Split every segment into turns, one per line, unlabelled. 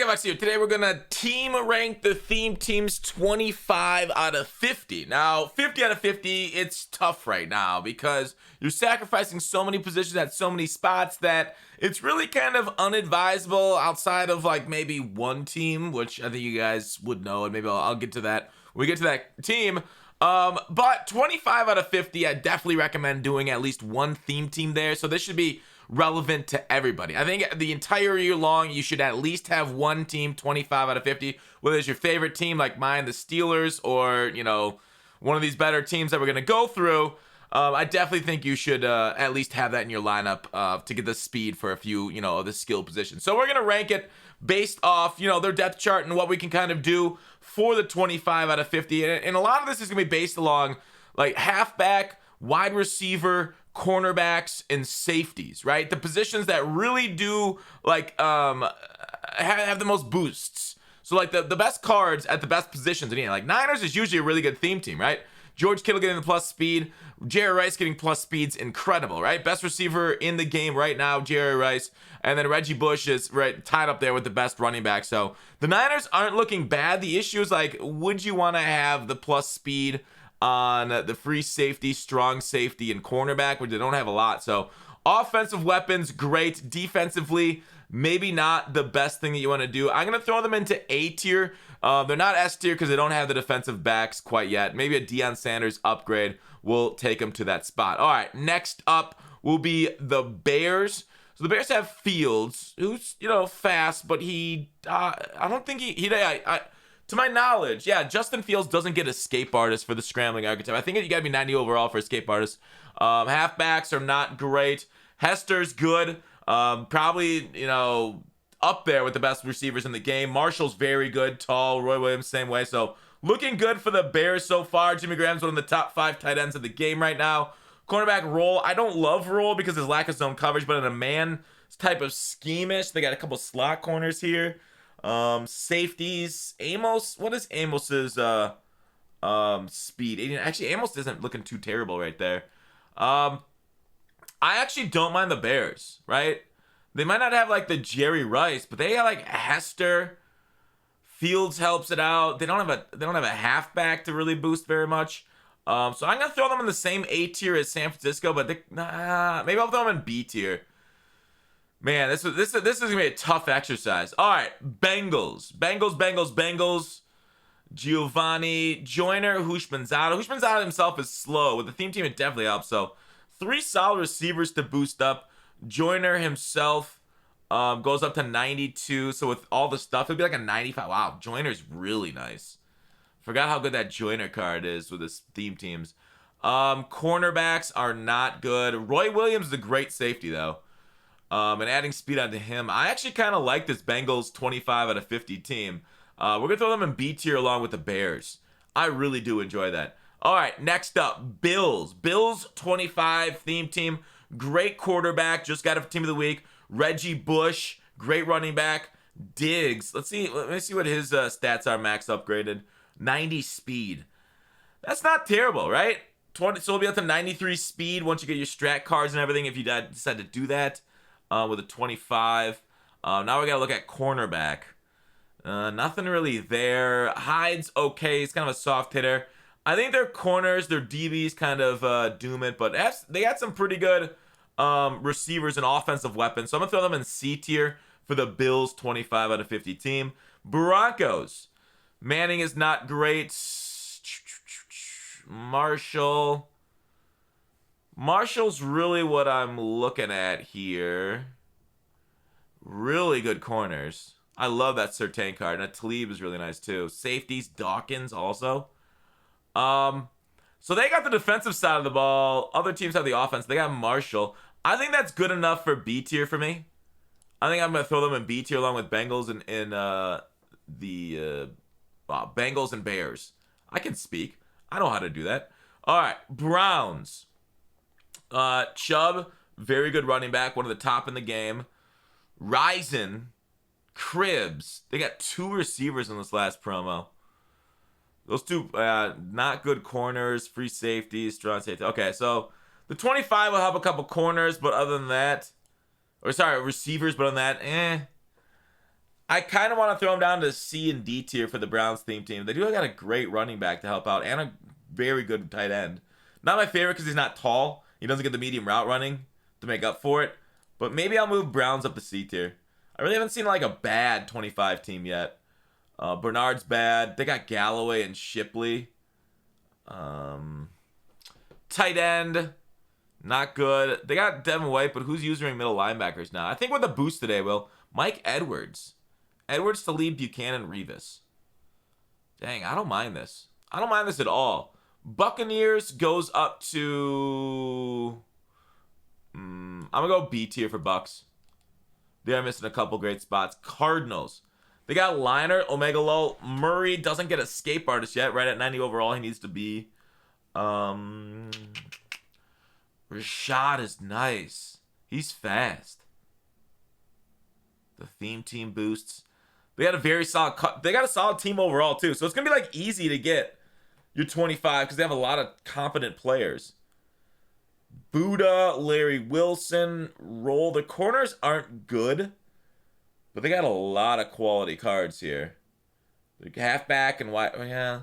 Fox here. Today we're gonna team rank the theme teams 25 out of 50. Now, 50 out of 50, it's tough right now because you're sacrificing so many positions at so many spots that it's really kind of unadvisable outside of like maybe one team, which I think you guys would know, and maybe I'll get to that when we get to that team. But 25 out of 50, I definitely recommend doing at least one theme team there. So this should be relevant to everybody. I think the entire year long, you should at least have one team 25 out of 50, whether it's your favorite team like mine, the Steelers, or, you know, one of these better teams that we're going to go through. I definitely think you should at least have that in your lineup to get the speed for a few, you know, of the skill positions. So we're going to rank it based off, you know, their depth chart and what we can kind of do for the 25 out of 50. And a lot of this is going to be based along like halfback, wide receiver, cornerbacks, and safeties, right? The positions that really do like have the most boosts. So like the best cards at the best positions. And like Niners is usually a really good theme team, right? George Kittle getting the plus speed, Jerry Rice getting plus speed's incredible, right? Best receiver in the game right now, Jerry Rice, and then Reggie Bush is right tied up there with the best running back. So the Niners aren't looking bad. The issue is like, would you want to have the plus speed on the free safety, strong safety, and cornerback, which they don't have a lot? So offensive weapons, great. Defensively, maybe not the best thing that you want to do. I'm going to throw them into A tier. They're not S tier because they don't have the defensive backs quite yet. Maybe a Deion Sanders upgrade will take them to that spot. All right, next up will be the Bears. So the Bears have Fields, who's, you know, fast, but I don't think to my knowledge, yeah, Justin Fields doesn't get escape artist for the scrambling archetype. I think you got to be 90 overall for escape artist. Halfbacks are not great. Hester's good. Probably, you know, up there with the best receivers in the game. Marshall's very good, tall. Roy Williams, same way. So looking good for the Bears so far. Jimmy Graham's one of the top 5 tight ends of the game right now. Cornerback Roll. I don't love Roll because of his lack of zone coverage, but in a man type of scheme-ish, they got a couple slot corners here. Safeties. Amos. What is Amos's speed? Actually, Amos isn't looking too terrible right there. I actually don't mind the Bears, right? They might not have like the Jerry Rice, but they got like Hester. Fields helps it out. They don't have a halfback to really boost very much. So I'm gonna throw them in the same A tier as San Francisco, but maybe I'll throw them in B tier. Man, this is gonna be a tough exercise. All right, Bengals. Giovanni Joyner, Hushmanzada. Hushmanzada himself is slow. With the theme team, it definitely helps. So 3 solid receivers to boost up. Joyner himself goes up to 92. So with all the stuff, it'd be like a 95. Wow, Joyner's really nice. Forgot how good that Joyner card is with his theme teams. Cornerbacks are not good. Roy Williams is a great safety, though. And adding speed onto him. I actually kind of like this Bengals 25 out of 50 team. We're going to throw them in B tier along with the Bears. I really do enjoy that. All right, next up, Bills. Bills 25 theme team. Great quarterback. Just got a team of the week. Reggie Bush. Great running back. Diggs. Let me see what his stats are max upgraded. 90 speed. That's not terrible, right? So we'll be up to 93 speed once you get your strat cards and everything if you decide to do that with a 25. Now we got to look at cornerback. Nothing really there. Hyde's okay. He's kind of a soft hitter. I think their corners, their DBs kind of doom it, but they got some pretty good receivers and offensive weapons. So I'm going to throw them in C tier for the Bills 25 out of 50 team. Broncos. Manning is not great. Marshall's really what I'm looking at here. Really good corners. I love that Surtain card. And that Talib is really nice too. Safeties, Dawkins also. So they got the defensive side of the ball. Other teams have the offense. They got Marshall. I think that's good enough for B tier for me. I think I'm going to throw them in B tier along with Bengals and the Bengals and Bears. I can speak. I know how to do that. All right, Browns. Chubb, very good running back, one of the top in the game. Rison, Cribbs. They got 2 receivers in this last promo. Those 2 not good corners, free safeties, strong safety. Okay, so the 25 will have a couple corners, but other than that, receivers, but other than that, I kind of want to throw him down to C and D tier for the Browns theme team. They do got a great running back to help out and a very good tight end. Not my favorite because he's not tall. He doesn't get the medium route running to make up for it. But maybe I'll move Browns up to C tier. I really haven't seen like a bad 25 team yet. Bernard's bad. They got Galloway and Shipley. Tight end, not good. They got Devin White, but who's using middle linebackers now? I think with the boost today, Mike Edwards. Edwards to lead Buchanan Revis. Dang, I don't mind this. I don't mind this at all. Buccaneers goes up to... I'm going to go B tier for Bucks. They're missing a couple great spots. Cardinals. They got Liner, Omega Low. Murray doesn't get escape artist yet. Right at 90 overall, he needs to be. Rashad is nice. He's fast. The theme team boosts. They got a very solid they got a solid team overall too. So it's gonna be like easy to get your 25 because they have a lot of competent players. Buddha, Larry Wilson, Roll. The corners aren't good, but they got a lot of quality cards here. Like halfback and wide. Yeah.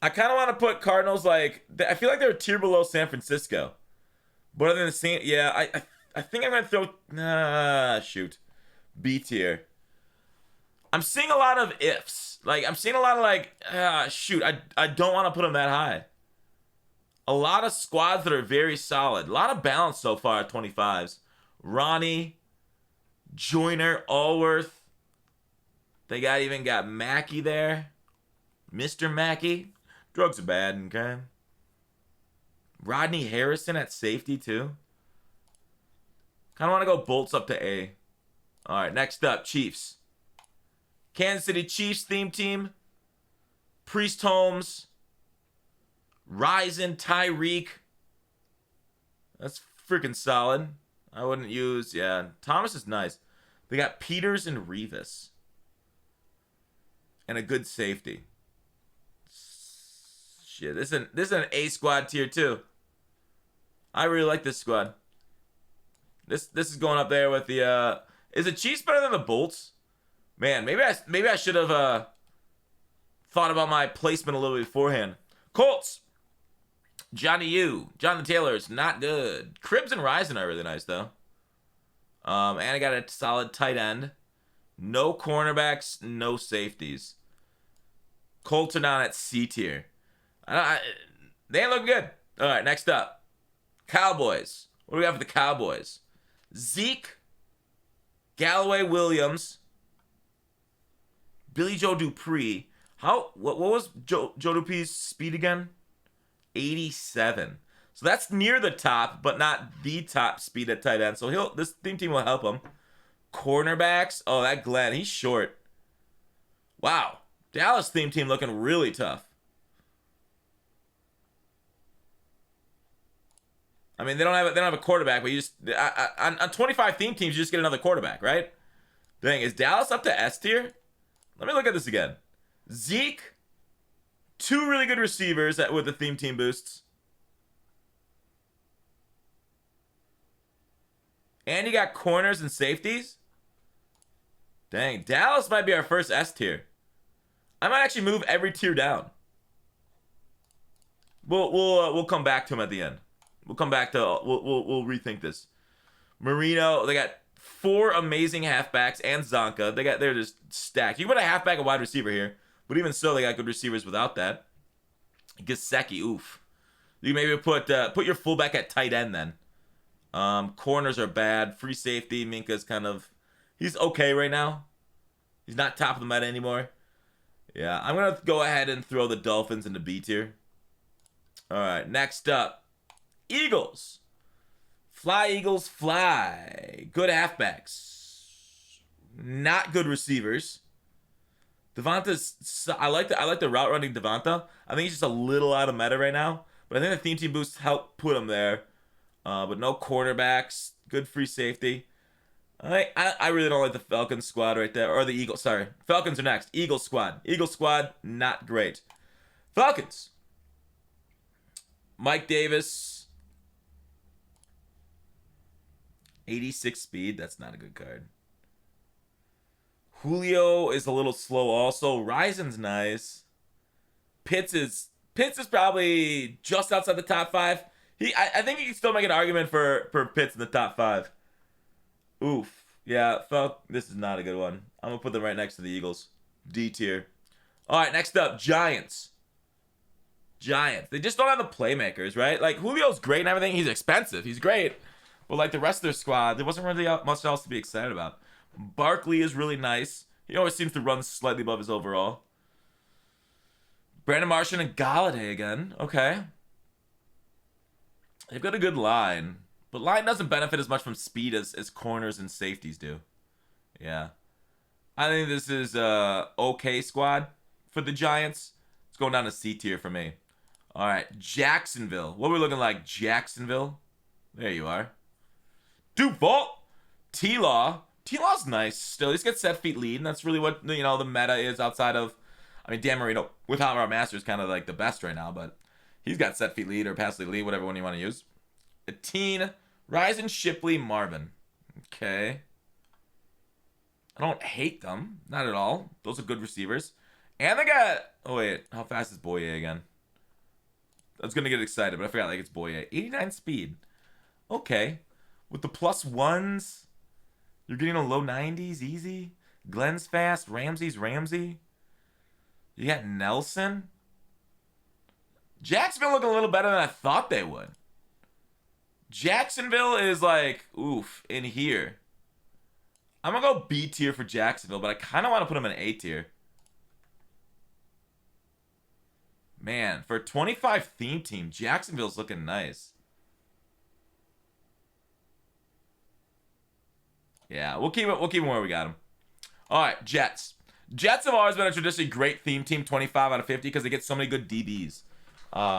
I kind of want to put Cardinals I feel like they're a tier below San Francisco. But other than the same, yeah, I think I'm gonna throw shoot. B tier. I'm seeing a lot of ifs. Like I'm seeing a lot of shoot, I don't want to put them that high. A lot of squads that are very solid. A lot of balance so far at 25s. Ronnie, Joyner, Allworth. They even got Mackey there. Mr. Mackey. Drugs are bad, okay? Rodney Harrison at safety, too. Kind of want to go bolts up to A. All right, next up, Chiefs. Kansas City Chiefs theme team. Priest Holmes. Ryzen, Tyreek. That's freaking solid. I wouldn't use, yeah. Thomas is nice. They got Peters and Revis. And a good safety. Shit, this is an A squad tier too. I really like this squad. This is going up there with the is the Chiefs better than the Bolts? Man, maybe I should have thought about my placement a little bit beforehand. Colts. Johnny U. Jonathan Taylor's not good. Cribbs and Ryzen are really nice though. And I got a solid tight end. No cornerbacks, no safeties. Colts are down at C tier. They ain't looking good. All right, next up. Cowboys. What do we have for the Cowboys? Zeke, Galloway Williams, Billy Joe Dupree. What was Joe Dupree's speed again? 87. So that's near the top, but not the top speed at tight end. So this theme team will help him. Cornerbacks. Oh, that Glenn, he's short. Wow. Dallas theme team looking really tough. I mean, they don't have a quarterback, but you just on 25 theme teams, you just get another quarterback, right? Dang, is Dallas up to S tier? Let me look at this again. Zeke, 2 really good receivers with the theme team boosts. And you got corners and safeties. Dang, Dallas might be our first S tier. I might actually move every tier down. We'll come back to him at the end. We'll come back to we'll rethink this. Marino, they got 4 amazing halfbacks and Zonka. They're just stacked. You can put a halfback and wide receiver here, but even so, they got good receivers without that. Gesicki, oof. You can maybe put your fullback at tight end then. Corners are bad. Free safety, Minka's he's okay right now. He's not top of the meta anymore. Yeah, I'm gonna go ahead and throw the Dolphins into B tier. All right, next up. Eagles. Fly, Eagles, fly. Good halfbacks. Not good receivers. Devonta's... I like the route running Devonta. I think he's just a little out of meta right now. But I think the theme team boosts help put him there. But no cornerbacks. Good free safety. I really don't like the Falcons squad right there. Or the Eagles. Sorry. Falcons are next. Eagles squad. Eagles squad, not great. Falcons. Mike Davis... 86 speed. That's not a good card. Julio is a little slow also. Rison's nice. Pitts is probably just outside the top 5. I think you can still make an argument for Pitts in the top 5. Oof. Yeah, this is not a good one. I'm going to put them right next to the Eagles. D tier. All right, next up, Giants. They just don't have the playmakers, right? Like, Julio's great and everything. He's expensive. He's great. But, like, the rest of their squad, there wasn't really much else to be excited about. Barkley is really nice. He always seems to run slightly above his overall. Brandon Martian and Galladay again. Okay. They've got a good line. But line doesn't benefit as much from speed as corners and safeties do. Yeah. I think this is a okay squad for the Giants. It's going down to C tier for me. All right. Jacksonville. What are we looking like? Jacksonville. There you are. Duval. T-Law. T-Law's nice still. He's got set feet lead, and that's really what, the meta is outside of, Dan Marino without our master is kind of like the best right now, but he's got set feet lead or pass lead, whatever one you want to use. A teen, Ryzen, Shipley, Marvin. Okay. I don't hate them. Not at all. Those are good receivers. And they got, oh wait, how fast is Boye again? I was going to get excited, but I forgot, it's Boye. 89 speed. Okay. With the +1s, you're getting a low 90s, easy. Glenn's fast. Ramsey's Ramsey. You got Nelson. Jacksonville looking a little better than I thought they would. Jacksonville is in here. I'm going to go B tier for Jacksonville, but I kind of want to put them in A tier. Man, for a 25 theme team, Jacksonville's looking nice. Yeah, we'll keep them where we got them. All right, Jets. Jets have always been a traditionally great theme team, 25 out of 50, because they get so many good DBs.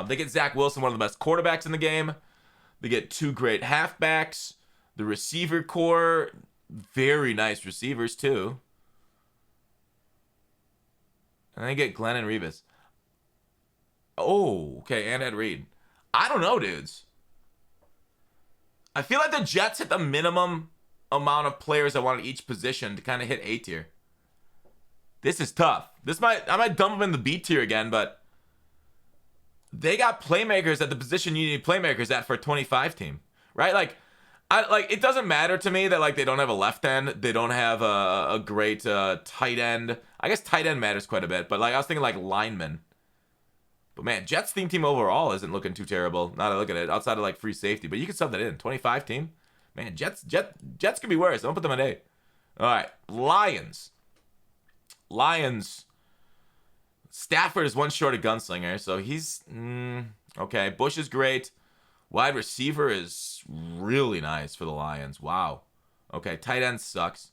They get Zach Wilson, one of the best quarterbacks in the game. They get 2 great halfbacks. The receiver core, very nice receivers, too. And they get Glenn and Revis. Oh, okay, and Ed Reed. I don't know, dudes. I feel like the Jets hit the minimum amount of players I want at each position to kind of hit A tier. This is tough. I might dump them in the B tier again, but they got playmakers at the position you need playmakers at for a 25 team, right? It doesn't matter to me that they don't have a left end, they don't have a great tight end. I guess tight end matters quite a bit, but I was thinking linemen. But man, Jets theme team overall isn't looking too terrible. Now that I look at it, outside of free safety, but you can sub that in. 25 team, man. Jets can be worse. Don't put them in A. All right, Lions. Stafford is one short of gunslinger, so he's okay. Bush is great. Wide receiver is really nice for the Lions. Wow. Okay, tight end sucks.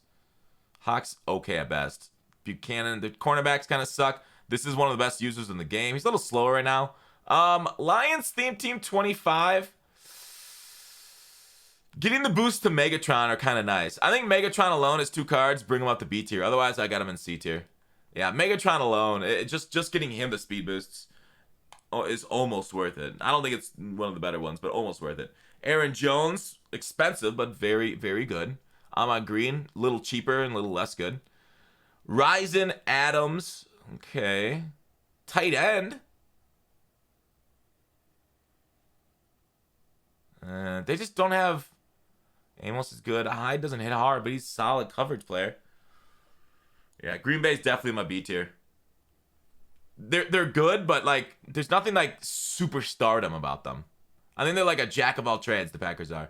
Hawks okay at best. Buchanan, the cornerbacks kind of suck. This is one of the best users in the game. He's a little slower right now. Lions theme team 25. Getting the boost to Megatron are kind of nice. I think Megatron alone is 2 cards. Bring him up to B tier. Otherwise, I got him in C tier. Yeah, Megatron alone, just getting him the speed boosts is almost worth it. I don't think it's one of the better ones, but almost worth it. Aaron Jones, expensive, but very, very good. Ahmad Green, a little cheaper and a little less good. Ryzen Adams, okay. Tight end. They just don't have... Amos is good. Hyde doesn't hit hard, but he's a solid coverage player. Yeah, Green Bay's definitely my B tier. They're good, but there's nothing superstardom about them. I think they're a jack of all trades, the Packers are.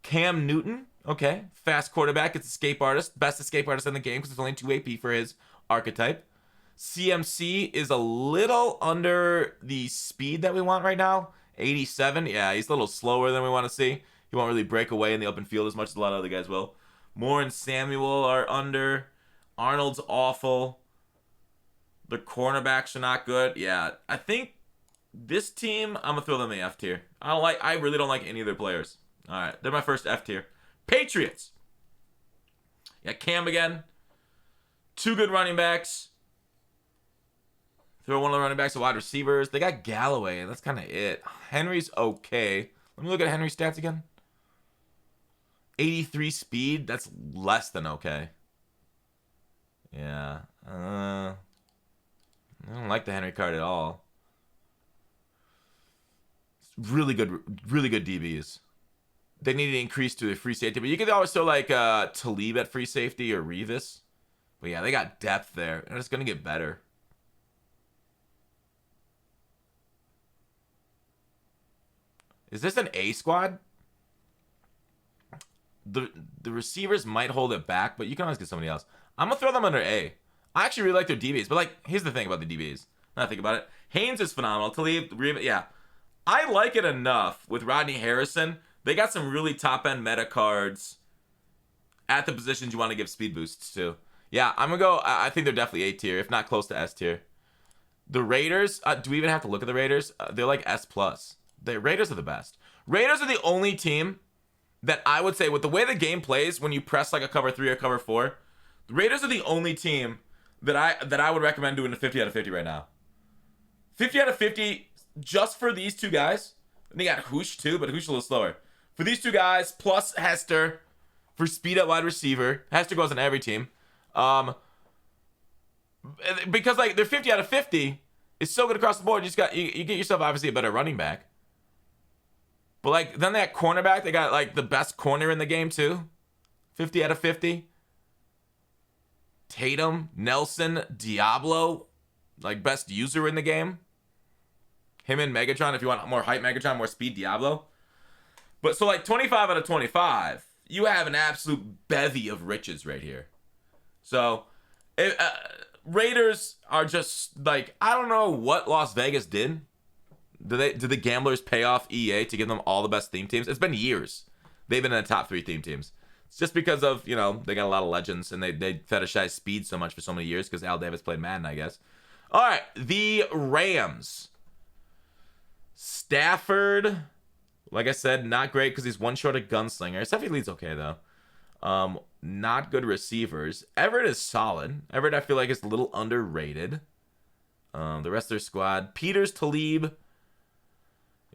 Cam Newton, okay. Fast quarterback, it's escape artist. Best escape artist in the game because there's only 2 AP for his archetype. CMC is a little under the speed that we want right now. 87, yeah, he's a little slower than we want to see. He won't really break away in the open field as much as a lot of other guys will. Moore and Samuel are under. Arnold's awful. The cornerbacks are not good. Yeah, I think this team, I'm going to throw them in the F tier. I really don't like any of their players. All right, they're my first F tier. Patriots. Yeah, Cam again. 2 good running backs. Throw one of the running backs to wide receivers. They got Galloway. That's kind of it. Henry's okay. Let me look at Henry's stats again. 83 speed. That's less than okay. like the Henry card at all. Really good DBs. They need to increase to a free safety, but you could always throw like Talib at free safety or Revis. But yeah, they got depth there, and it's gonna get better. Is this an A squad? The receivers might hold it back, but you can always get somebody else. I'm gonna throw them under A. I actually really like their DBs, but like, here's the thing about the DBs. Now I think about it, Haynes is phenomenal. Talib, yeah, I like it enough with Rodney Harrison. They got some really top end meta cards at the positions you want to give speed boosts to. Yeah, I'm gonna go. I think they're definitely A tier, if not close to S tier. The Raiders. Do we even have to look at the Raiders? They're like S plus. The Raiders are the best. Raiders are the only team that I would say, with the way the game plays, when you press like a cover 3 or cover 4, the Raiders are the only team that I would recommend doing a 50 out of 50 right now. 50 out of 50 just for these two guys. And they got Hoosh too, but Hoosh a little slower. For these two guys, plus Hester for speed at wide receiver. Hester goes on every team. Because like they're 50 out of 50 is so good across the board. You get yourself obviously a better running back. But like then that cornerback, they got like the best corner in the game too. 50 out of 50. Tatum, Nelson, Diablo, like best user in the game. Him and Megatron, if you want more height Megatron, more speed Diablo. But so like 25 out of 25, you have an absolute bevy of riches right here. So Raiders are just like, I don't know what Las Vegas did. Did the gamblers pay off EA to give them all the best theme teams? It's been years. They've been in the top 3 theme teams. It's just because of, you know, they got a lot of legends and they fetishize speed so much for so many years because Al Davis played Madden, I guess. All right, the Rams. Stafford, like I said, not great because he's one short of gunslinger. Stephanie Lee's okay, though. Not good receivers. Everett is solid. Everett, I feel like, is a little underrated. The rest of their squad. Peters, Talib.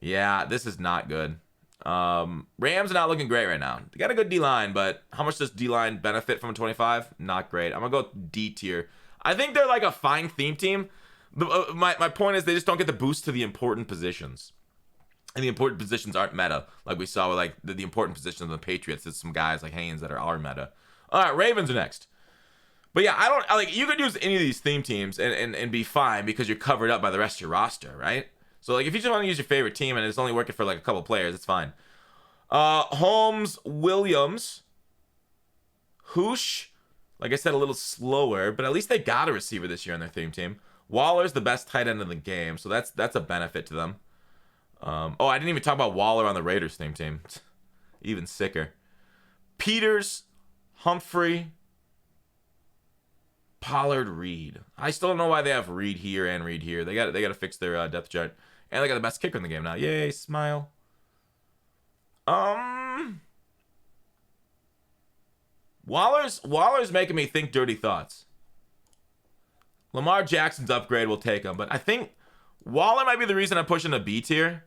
Yeah, this is not good. Rams are not looking great right now. They got a good D-line, but how much does D-line benefit from a 25? Not great. I'm going to go D tier. I think they're like a fine theme team. My point is they just don't get the boost to the important positions. And the important positions aren't meta. Like we saw with like the important positions of the Patriots. There's some guys like Haynes that are meta. All right, Ravens are next. But yeah, you could use any of these theme teams and be fine because you're covered up by the rest of your roster, right? So like if you just want to use your favorite team and it's only working for like a couple players, it's fine. Holmes, Williams, Hoosh, like I said, a little slower, but at least they got a receiver this year on their theme team. Waller's the best tight end in the game, so that's a benefit to them. I didn't even talk about Waller on the Raiders theme team. Even sicker. Peters, Humphrey, Pollard, Reed. I still don't know why they have Reed here and Reed here. They got to fix their depth chart. And they got the best kicker in the game now. Yay, smile. Waller's making me think dirty thoughts. Lamar Jackson's upgrade will take him, but I think Waller might be the reason I'm pushing a B tier.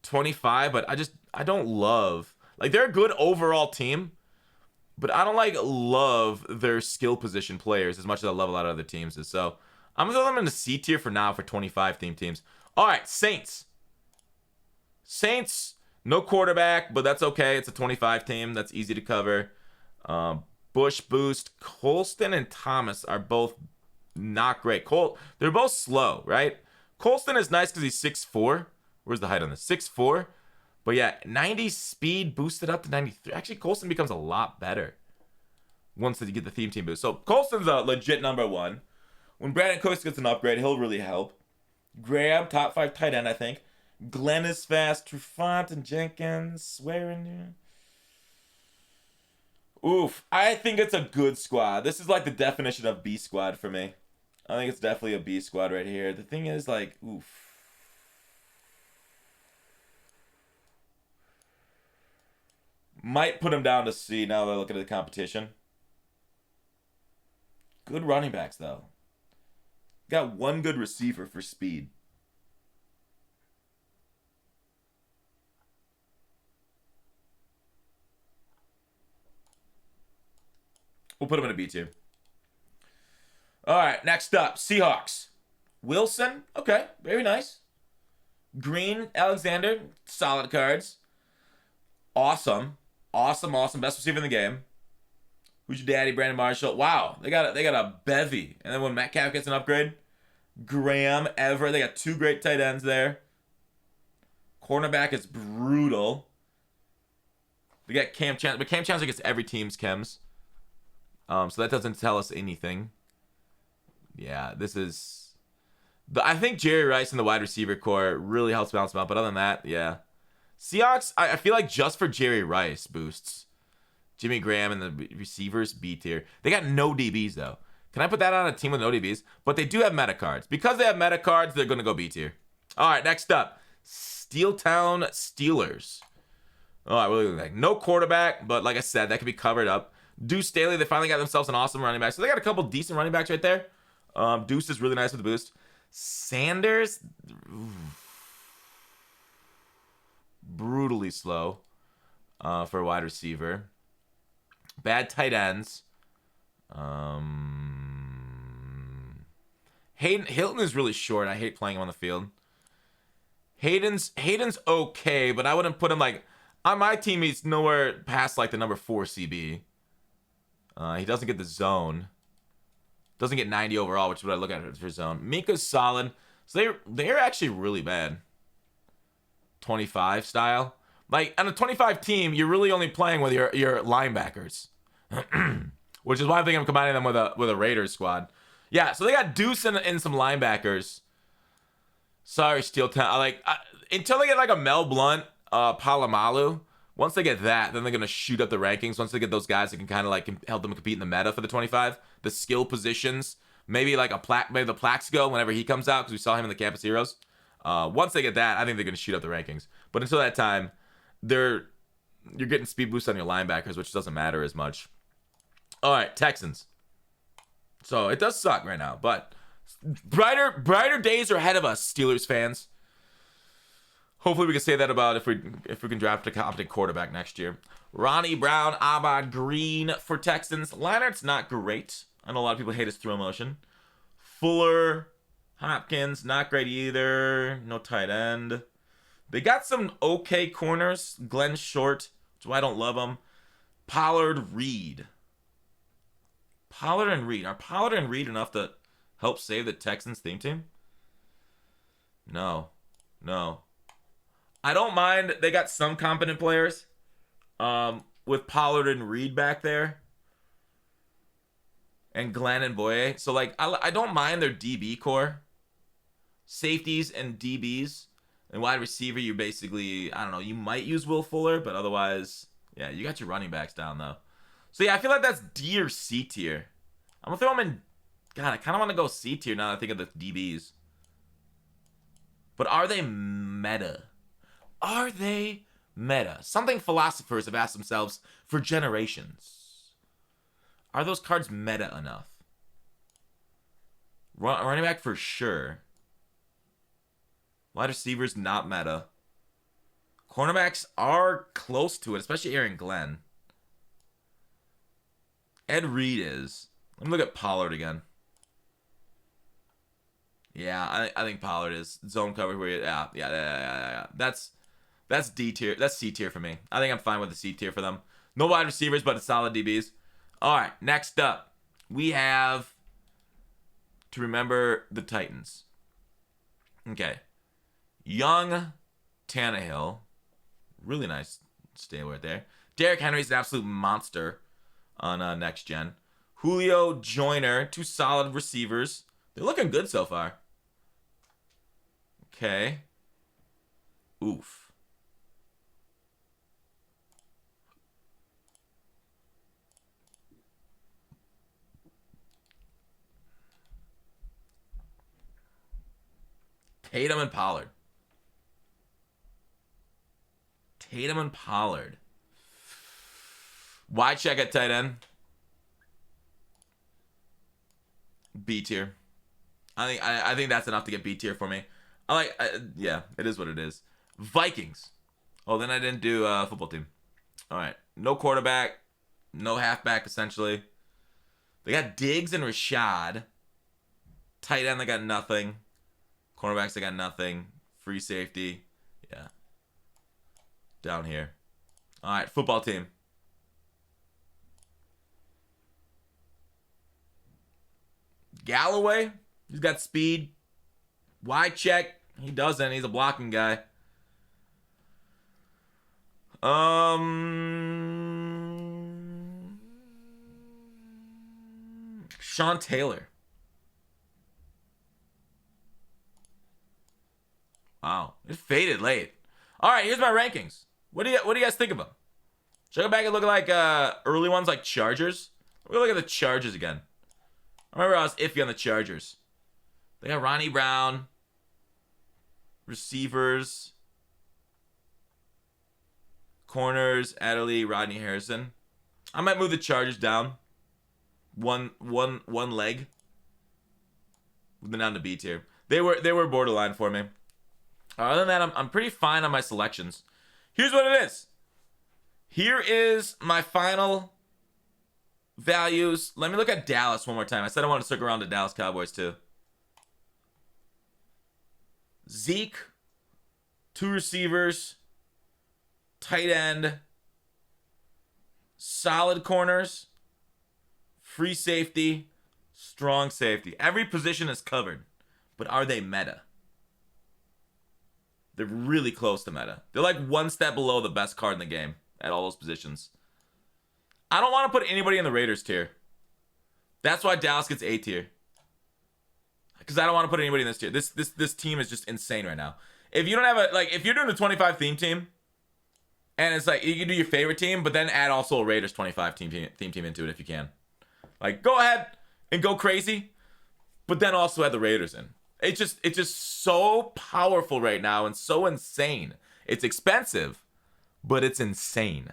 25, but I don't love, like, they're a good overall team, but I don't love their skill position players as much as I love a lot of other teams. So I'm gonna throw them in the C tier for now for 25 theme teams. All right, Saints, no quarterback, but that's okay. It's a 25 team. That's easy to cover. Bush boost. Colston and Thomas are both not great. They're both slow, right? Colston is nice because he's 6'4". Where's the height on this? 6'4". But yeah, 90 speed boosted up to 93. Actually, Colston becomes a lot better once you get the theme team boost. So Colston's a legit number 1. When Brandon Cooks gets an upgrade, he'll really help. Graham, top 5 tight end, I think. Glenn is fast. Trufant and Jenkins. Swearing. Oof. I think it's a good squad. This is like the definition of B squad for me. I think it's definitely a B squad right here. The thing is, like, oof. Might put him down to C now that I look at the competition. Good running backs, though. Got one good receiver for speed. We'll put him in a B tier. All right, next up, Seahawks. Wilson, okay, very nice. Green, Alexander, solid cards. Awesome. Awesome. Best receiver in the game. Who's your daddy, Brandon Marshall? Wow, they got a bevy. And then when Metcalf gets an upgrade, Graham, Ever, they got 2 great tight ends there. Cornerback is brutal. They got Cam Chancellor, but Cam Chancellor gets every team's chems. So that doesn't tell us anything. Yeah, this is... I think Jerry Rice in the wide receiver core really helps balance them out. But other than that, yeah. Seahawks, I feel like just for Jerry Rice boosts. Jimmy Graham and the receivers, B tier. They got no DBs, though. Can I put that on a team with no DBs? But they do have meta cards. Because they have meta cards, they're going to go B tier. All right, next up. Steeltown Steelers. Oh, I really like no quarterback, but like I said, that could be covered up. Deuce Staley, they finally got themselves an awesome running back. So they got a couple decent running backs right there. Deuce is really nice with the boost. Sanders, brutally slow for a wide receiver. Bad tight ends. Hilton is really short. I hate playing him on the field. Hayden's okay, but I wouldn't put him like on my team. He's nowhere past like the number 4 CB. He doesn't get the zone. Doesn't get 90 overall, which is what I look at for zone. Minka's solid. So they're actually really bad. 25 style. Like on a 25 team, you're really only playing with your linebackers. Which is why I think I'm combining them with a Raiders squad. Yeah, so they got Deuce and some linebackers. Sorry, Steel Town. Until they get like a Mel Blount, Palomalu. Once they get that, then they're gonna shoot up the rankings. Once they get those guys that can kind of like help them compete in the meta for the 25, the skill positions. Maybe like maybe the Plaxico whenever he comes out because we saw him in the Campus Heroes. Once they get that, I think they're gonna shoot up the rankings. But until that time, you're getting speed boosts on your linebackers, which doesn't matter as much. All right, Texans. So it does suck right now, but brighter days are ahead of us, Steelers fans. Hopefully we can say that about if we can draft a competent quarterback next year. Ronnie Brown, Ahmad Green for Texans. Leonard's not great. I know a lot of people hate his throw motion. Fuller, Hopkins, not great either. No tight end. They got some okay corners. Glenn Short, which is why I don't love him. Pollard, Reed. Pollard and Reed. Are Pollard and Reed enough to help save the Texans theme team? No. I don't mind. They got some competent players with Pollard and Reed back there. And Glenn and Boye. So, I don't mind their DB core. Safeties and DBs. And wide receiver, you basically, I don't know, you might use Will Fuller, but otherwise, yeah, you got your running backs down, though. So, yeah, I feel like that's D or C tier. I'm going to throw them in. God, I kind of want to go C tier now that I think of the DBs. But are they meta? Are they meta? Something philosophers have asked themselves for generations. Are those cards meta enough? Running back for sure. Wide receivers, not meta. Cornerbacks are close to it, especially Aaron Glenn. Ed Reed is. Let me look at Pollard again. Yeah, I think Pollard is. Zone cover. Yeah. That's D tier. That's C tier for me. I think I'm fine with the C tier for them. No wide receivers, but it's solid DBs. All right, next up, we have to remember the Titans. Okay. Young Tannehill. Really nice stay right there. Derrick Henry's an absolute monster on next gen. Julio Joyner, 2 solid receivers. They're looking good so far. Okay. Oof. Tatum and Pollard. Wide check at tight end. B tier. I think that's enough to get B tier for me. Yeah, it is what it is. Vikings. Oh, then I didn't do football team. All right. No quarterback. No halfback, essentially. They got Diggs and Rashad. Tight end, they got nothing. Cornerbacks, I got nothing. Free safety. Yeah. Down here. All right, football team. Galloway, he's got speed. Wide check, he doesn't. He's a blocking guy. Sean Taylor. Wow, it faded late. All right, here's my rankings. What do you guys think of them? Should I go back and look at like early ones like Chargers? We'll look at the Chargers again. I remember I was iffy on the Chargers. They got Ronnie Brown, receivers, corners, Adderley, Rodney Harrison. I might move the Chargers down. One leg. Move them down to B tier. They were borderline for me. Other than that, I'm pretty fine on my selections. Here's what it is. Here is my final values. Let me look at Dallas one more time. I said I wanted to stick around to Dallas Cowboys too. Zeke, 2 receivers, tight end, solid corners, free safety, strong safety. Every position is covered, but are they meta? They're really close to meta. They're like one step below the best card in the game at all those positions. I don't want to put anybody in the Raiders tier. That's why Dallas gets A tier. Because I don't want to put anybody in this tier. This team is just insane right now. If you don't have a, like, if you're doing a 25 theme team, and it's like, you can do your favorite team, but then add also a Raiders 25 theme team into it if you can. Like, go ahead and go crazy, but then also add the Raiders in. It's just so powerful right now and so insane. It's expensive, but it's insane.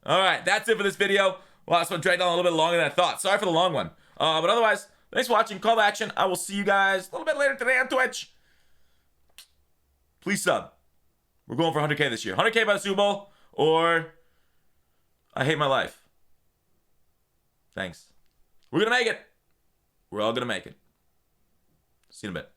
All right, that's it for this video. Well, this one dragged on a little bit longer than I thought. Sorry for the long one. But otherwise, thanks for watching. Call to action. I will see you guys a little bit later today on Twitch. Please sub. We're going for 100K this year. 100K by the Super Bowl, or I hate my life. Thanks. We're going to make it. We're all going to make it. See you in a bit.